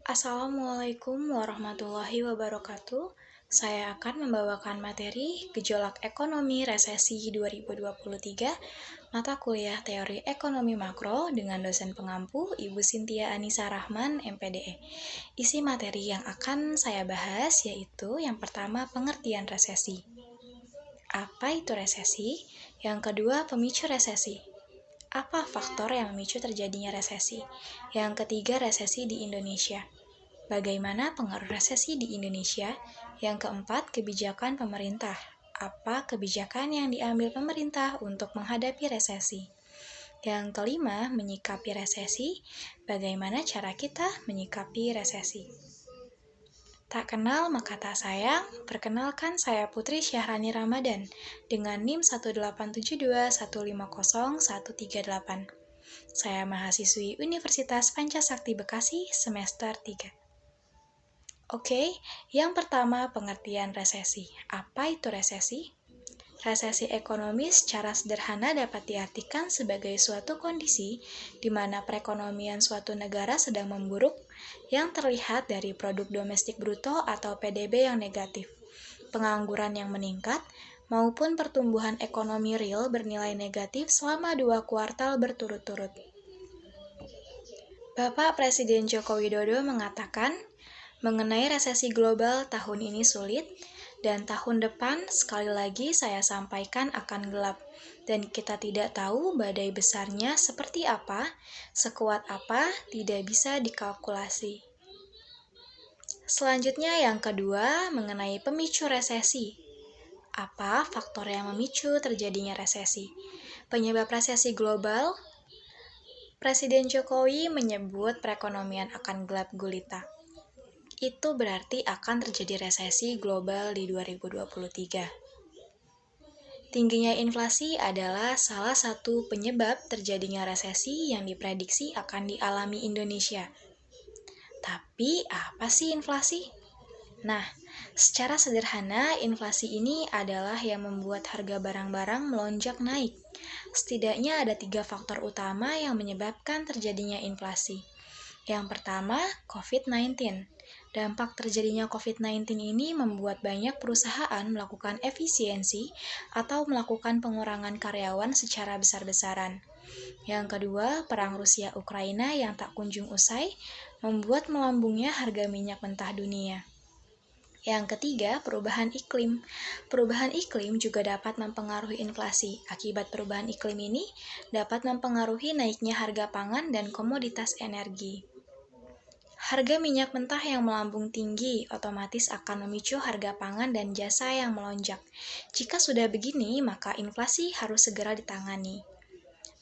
Assalamualaikum warahmatullahi wabarakatuh. Saya akan membawakan materi Gejolak Ekonomi Resesi 2023, mata kuliah Teori Ekonomi Makro dengan dosen pengampu Ibu Sintia Anissa Rahman, MPDE. Isi materi yang akan saya bahas yaitu yang pertama pengertian resesi. Apa itu resesi? Yang kedua pemicu resesi. Apa faktor yang memicu terjadinya resesi? Yang ketiga resesi di Indonesia. Bagaimana pengaruh resesi di Indonesia? Yang keempat, kebijakan pemerintah. Apa kebijakan yang diambil pemerintah untuk menghadapi resesi? Yang kelima, menyikapi resesi. Bagaimana cara kita menyikapi resesi? Tak kenal maka tak sayang, perkenalkan saya Putri Syahrani Ramadan dengan NIM 18721501138. Saya mahasiswi Universitas Pancasakti Bekasi semester 3. Oke, yang pertama pengertian resesi. Apa itu resesi? Resesi ekonomi secara sederhana dapat diartikan sebagai suatu kondisi di mana perekonomian suatu negara sedang memburuk yang terlihat dari produk domestik bruto atau PDB yang negatif, pengangguran yang meningkat, maupun pertumbuhan ekonomi real bernilai negatif selama 2 kuartal berturut-turut. Bapak Presiden Joko Widodo mengatakan, mengenai resesi global tahun ini sulit, dan tahun depan sekali lagi saya sampaikan akan gelap, dan kita tidak tahu badai besarnya seperti apa, sekuat apa, tidak bisa dikalkulasi. Selanjutnya yang kedua, mengenai pemicu resesi. Apa faktor yang memicu terjadinya resesi? Penyebab resesi global, Presiden Jokowi menyebut perekonomian akan gelap gulita. Itu berarti akan terjadi resesi global di 2023. Tingginya inflasi adalah salah satu penyebab terjadinya resesi yang diprediksi akan dialami Indonesia. Tapi apa sih inflasi? Nah, secara sederhana inflasi ini adalah yang membuat harga barang-barang melonjak naik. Setidaknya ada 3 faktor utama yang menyebabkan terjadinya inflasi. Yang pertama, COVID-19. Dampak terjadinya COVID-19 ini membuat banyak perusahaan melakukan efisiensi atau melakukan pengurangan karyawan secara besar-besaran. Yang kedua, perang Rusia-Ukraina yang tak kunjung usai membuat melambungnya harga minyak mentah dunia. Yang ketiga, perubahan iklim. Perubahan iklim juga dapat mempengaruhi inflasi. Akibat perubahan iklim ini dapat mempengaruhi naiknya harga pangan dan komoditas energi. Harga minyak mentah yang melambung tinggi otomatis akan memicu harga pangan dan jasa yang melonjak. Jika sudah begini, maka inflasi harus segera ditangani.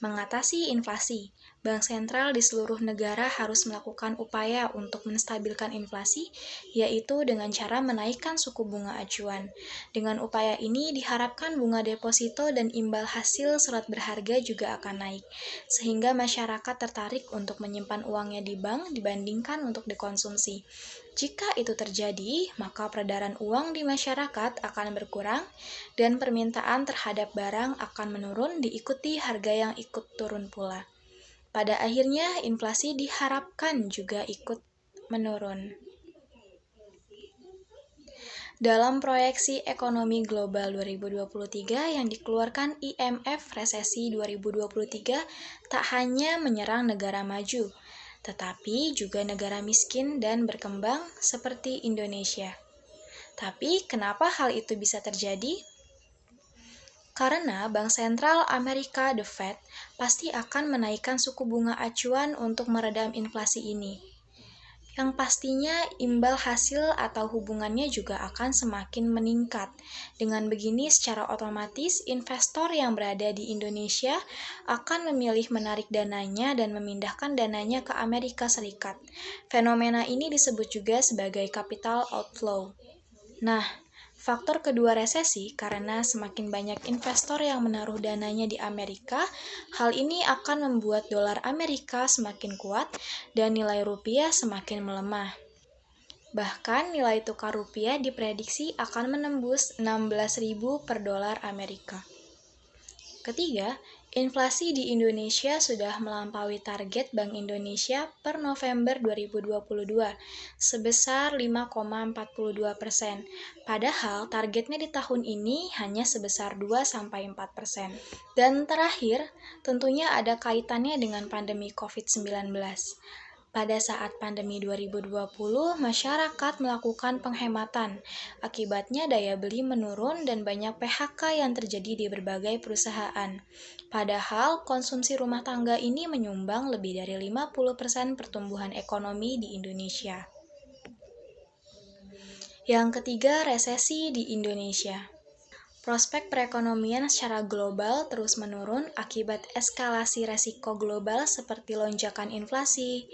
Mengatasi inflasi, Bank Sentral di seluruh negara harus melakukan upaya untuk menstabilkan inflasi, yaitu dengan cara menaikkan suku bunga acuan. Dengan upaya ini diharapkan bunga deposito dan imbal hasil surat berharga juga akan naik, sehingga masyarakat tertarik untuk menyimpan uangnya di bank dibandingkan untuk dikonsumsi. Jika itu terjadi, maka peredaran uang di masyarakat akan berkurang dan permintaan terhadap barang akan menurun diikuti harga yang ikut turun pula. Pada akhirnya, inflasi diharapkan juga ikut menurun. Dalam proyeksi ekonomi global 2023 yang dikeluarkan IMF, resesi 2023 tak hanya menyerang negara maju, tetapi juga negara miskin dan berkembang seperti Indonesia. Tapi kenapa hal itu bisa terjadi? Karena Bank Sentral Amerika, The Fed, pasti akan menaikkan suku bunga acuan untuk meredam inflasi ini. Yang pastinya imbal hasil atau hubungannya juga akan semakin meningkat. Dengan begini secara otomatis investor yang berada di Indonesia akan memilih menarik dananya dan memindahkan dananya ke Amerika Serikat. Fenomena ini disebut juga sebagai capital outflow. Nah, faktor kedua resesi karena semakin banyak investor yang menaruh dananya di Amerika, hal ini akan membuat dolar Amerika semakin kuat dan nilai rupiah semakin melemah. Bahkan nilai tukar rupiah diprediksi akan menembus 16.000 per dolar Amerika. Ketiga, Inflasi di Indonesia sudah melampaui target Bank Indonesia per November 2022 sebesar 5,42%. Padahal targetnya di tahun ini hanya sebesar 2-4%. Dan terakhir, tentunya ada kaitannya dengan pandemi COVID-19. Pada saat pandemi 2020, masyarakat melakukan penghematan. Akibatnya daya beli menurun dan banyak PHK yang terjadi di berbagai perusahaan. Padahal konsumsi rumah tangga ini menyumbang lebih dari 50% pertumbuhan ekonomi di Indonesia. Yang ketiga, resesi di Indonesia. Prospek perekonomian secara global terus menurun akibat eskalasi resiko global seperti lonjakan inflasi,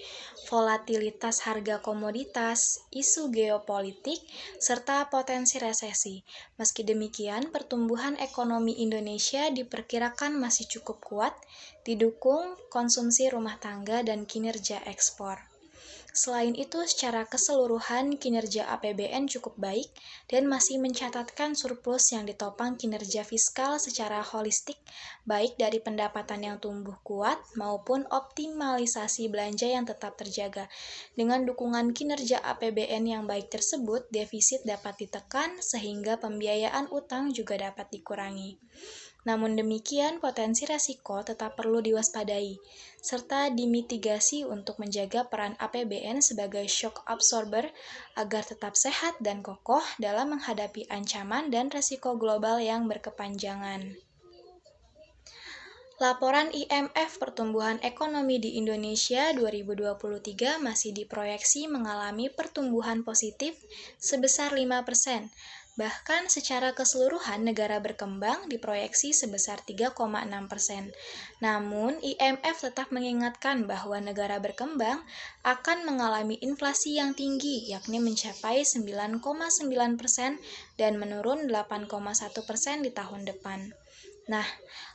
volatilitas harga komoditas, isu geopolitik, serta potensi resesi. Meski demikian, pertumbuhan ekonomi Indonesia diperkirakan masih cukup kuat, didukung konsumsi rumah tangga dan kinerja ekspor. Selain itu, secara keseluruhan kinerja APBN cukup baik dan masih mencatatkan surplus yang ditopang kinerja fiskal secara holistik, baik dari pendapatan yang tumbuh kuat maupun optimalisasi belanja yang tetap terjaga. Dengan dukungan kinerja APBN yang baik tersebut, defisit dapat ditekan sehingga pembiayaan utang juga dapat dikurangi. Namun demikian, potensi resiko tetap perlu diwaspadai, serta dimitigasi untuk menjaga peran APBN sebagai shock absorber agar tetap sehat dan kokoh dalam menghadapi ancaman dan resiko global yang berkepanjangan. Laporan IMF Pertumbuhan Ekonomi di Indonesia 2023 masih diproyeksi mengalami pertumbuhan positif sebesar 5%. Bahkan secara keseluruhan negara berkembang diproyeksi sebesar 3,6%. Namun, IMF tetap mengingatkan bahwa negara berkembang akan mengalami inflasi yang tinggi, yakni mencapai 9,9% dan menurun 8,1% di tahun depan. Nah,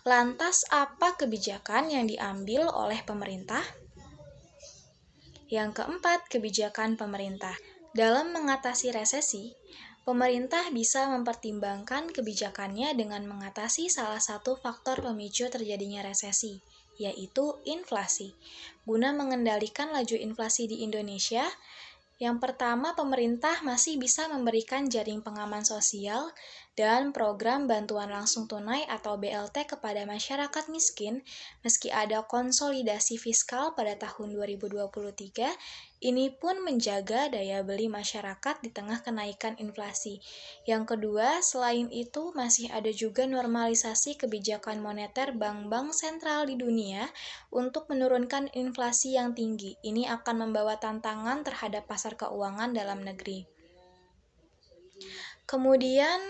lantas apa kebijakan yang diambil oleh pemerintah? Yang keempat, kebijakan pemerintah. Dalam mengatasi resesi, pemerintah bisa mempertimbangkan kebijakannya dengan mengatasi salah satu faktor pemicu terjadinya resesi, yaitu inflasi. Guna mengendalikan laju inflasi di Indonesia, yang pertama, pemerintah masih bisa memberikan jaring pengaman sosial dan program bantuan langsung tunai atau BLT kepada masyarakat miskin meski ada konsolidasi fiskal pada tahun 2023. Ini pun menjaga daya beli masyarakat di tengah kenaikan inflasi. Yang kedua, selain itu masih ada juga normalisasi kebijakan moneter bank-bank sentral di dunia untuk menurunkan inflasi yang tinggi. Ini akan membawa tantangan terhadap pasar keuangan dalam negeri. Kemudian,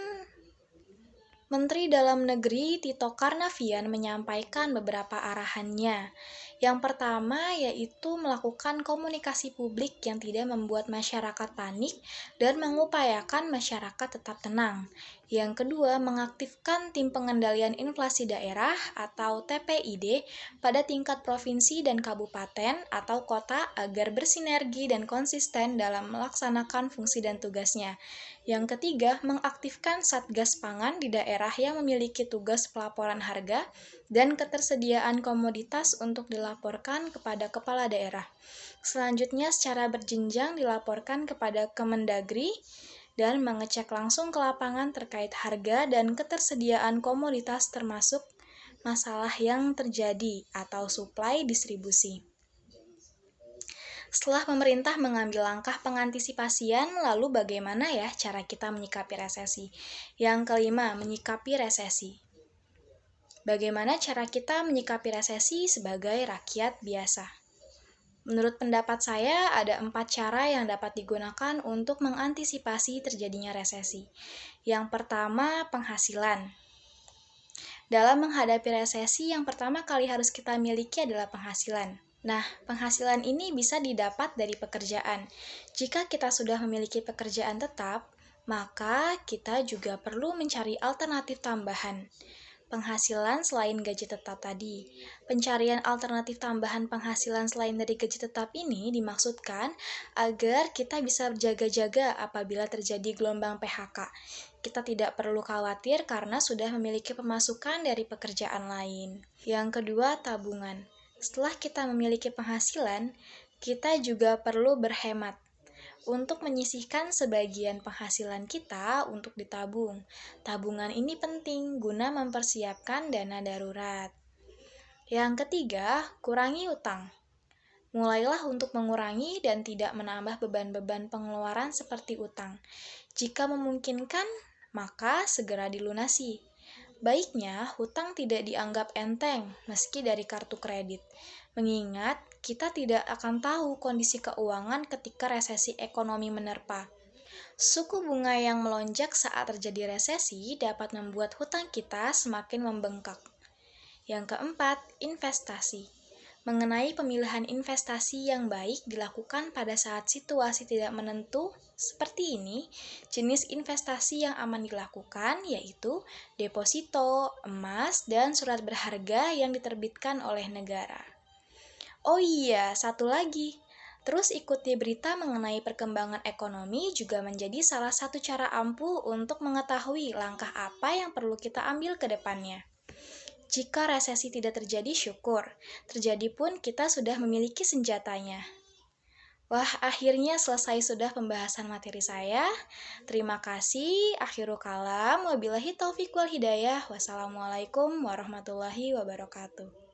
Menteri Dalam Negeri Tito Karnavian menyampaikan beberapa arahannya. Yang pertama yaitu melakukan komunikasi publik yang tidak membuat masyarakat panik dan mengupayakan masyarakat tetap tenang. Yang kedua, mengaktifkan tim pengendalian inflasi daerah atau TPID pada tingkat provinsi dan kabupaten atau kota agar bersinergi dan konsisten dalam melaksanakan fungsi dan tugasnya. Yang ketiga, mengaktifkan Satgas Pangan di daerah yang memiliki tugas pelaporan harga dan ketersediaan komoditas untuk dilaporkan kepada kepala daerah. Selanjutnya, secara berjenjang dilaporkan kepada Kemendagri dan mengecek langsung ke lapangan terkait harga dan ketersediaan komoditas termasuk masalah yang terjadi atau supply distribusi. Setelah pemerintah mengambil langkah pengantisipasian, lalu bagaimana ya cara kita menyikapi resesi? Yang kelima, menyikapi resesi. Bagaimana cara kita menyikapi resesi sebagai rakyat biasa? Menurut pendapat saya, ada 4 cara yang dapat digunakan untuk mengantisipasi terjadinya resesi. Yang pertama, penghasilan. Dalam menghadapi resesi, yang pertama kali harus kita miliki adalah penghasilan. Nah, penghasilan ini bisa didapat dari pekerjaan. Jika kita sudah memiliki pekerjaan tetap, maka kita juga perlu mencari alternatif tambahan penghasilan selain gaji tetap tadi. Pencarian alternatif tambahan penghasilan selain dari gaji tetap ini dimaksudkan agar kita bisa berjaga-jaga apabila terjadi gelombang PHK. kita tidak perlu khawatir karena sudah memiliki pemasukan dari pekerjaan lain. Yang kedua, tabungan. Setelah kita memiliki penghasilan, kita juga perlu berhemat untuk menyisihkan sebagian penghasilan kita untuk ditabung. Tabungan ini penting guna mempersiapkan dana darurat. Yang ketiga, kurangi utang. Mulailah untuk mengurangi dan tidak menambah beban-beban pengeluaran seperti utang. Jika memungkinkan, maka segera dilunasi. Baiknya, hutang tidak dianggap enteng meski dari kartu kredit, mengingat kita tidak akan tahu kondisi keuangan ketika resesi ekonomi menerpa. Suku bunga yang melonjak saat terjadi resesi dapat membuat hutang kita semakin membengkak. Yang keempat, investasi. Mengenai pemilihan investasi yang baik dilakukan pada saat situasi tidak menentu seperti ini, jenis investasi yang aman dilakukan yaitu deposito, emas, dan surat berharga yang diterbitkan oleh negara. Oh iya, satu lagi. Terus ikuti berita mengenai perkembangan ekonomi juga menjadi salah satu cara ampuh untuk mengetahui langkah apa yang perlu kita ambil ke depannya. Jika resesi tidak terjadi, syukur. Terjadi pun kita sudah memiliki senjatanya. Wah, akhirnya selesai sudah pembahasan materi saya. Terima kasih. Akhirul kalam. Wabillahi taufiq wal hidayah. Wassalamualaikum warahmatullahi wabarakatuh.